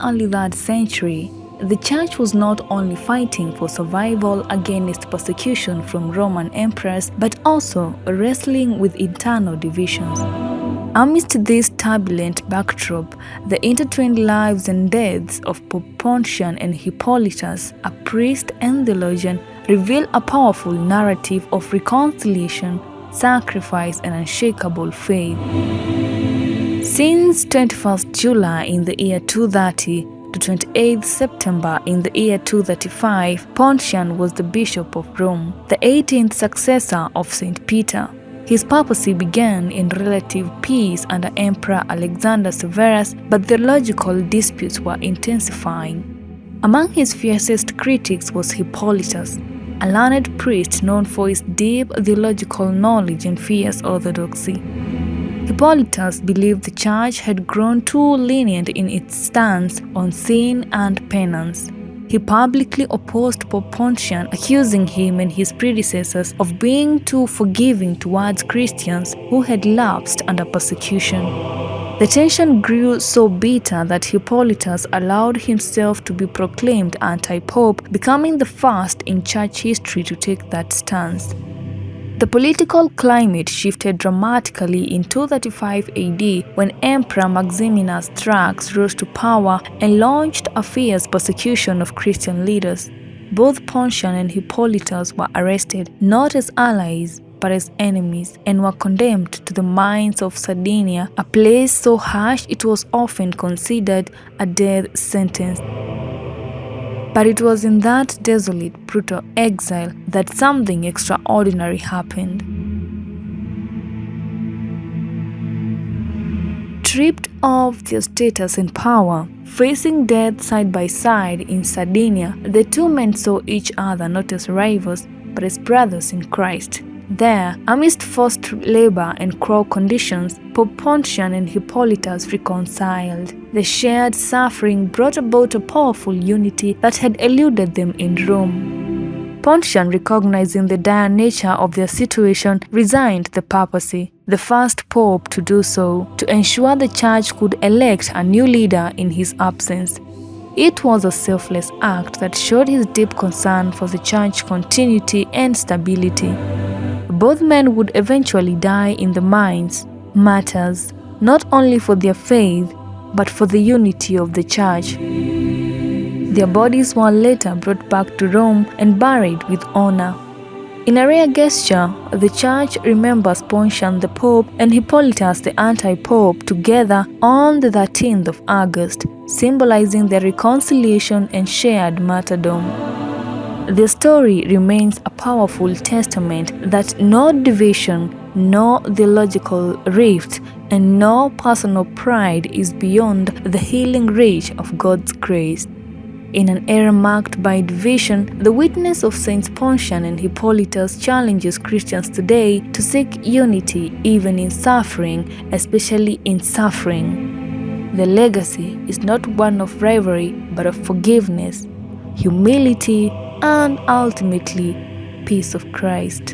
early 3rd century, the Church was not only fighting for survival against persecution from Roman emperors, but also wrestling with internal divisions. Amidst this turbulent backdrop, the intertwined lives and deaths of Pope Pontian and Hippolytus, a priest and theologian, reveal a powerful narrative of reconciliation, sacrifice, and unshakable faith. Since 21st July in the year 230 to 28th September in the year 235, Pontian was the Bishop of Rome, the 18th successor of St. Peter. His papacy began in relative peace under Emperor Alexander Severus, but theological disputes were intensifying. Among his fiercest critics was Hippolytus, a learned priest known for his deep theological knowledge and fierce orthodoxy. Hippolytus believed the Church had grown too lenient in its stance on sin and penance. He publicly opposed Pope Pontian, accusing him and his predecessors of being too forgiving towards Christians who had lapsed under persecution. The tension grew so bitter that Hippolytus allowed himself to be proclaimed anti-pope, becoming the first in Church history to take that stance. The political climate shifted dramatically in 235 AD when Emperor Maximinus Thrax rose to power and launched a fierce persecution of Christian leaders. Both Pontian and Hippolytus were arrested not as allies but as enemies and were condemned to the mines of Sardinia, a place so harsh it was often considered a death sentence. But it was in that desolate, brutal exile that something extraordinary happened. Stripped of their status and power, facing death side by side in Sardinia, the two men saw each other not as rivals, but as brothers in Christ. There, amidst forced labor and cruel conditions, Pope Pontian and Hippolytus reconciled. The shared suffering brought about a powerful unity that had eluded them in Rome. Pontian, recognizing the dire nature of their situation, resigned the papacy, the first pope to do so, to ensure the Church could elect a new leader in his absence. It was a selfless act that showed his deep concern for the Church's continuity and stability. Both men would eventually die in the mines, martyrs, not only for their faith, but for the unity of the Church. Their bodies were later brought back to Rome and buried with honor. In a rare gesture, the Church remembers Pontian the Pope and Hippolytus the anti-pope together on the 13th of August, symbolizing their reconciliation and shared martyrdom. The story remains a powerful testament that no division, no theological rift, and no personal pride is beyond the healing reach of God's grace. In an era marked by division, the witness of Saints Pontian and Hippolytus challenges Christians today to seek unity even in suffering, especially in suffering. The legacy is not one of rivalry, but of forgiveness, humility, and ultimately, peace of Christ.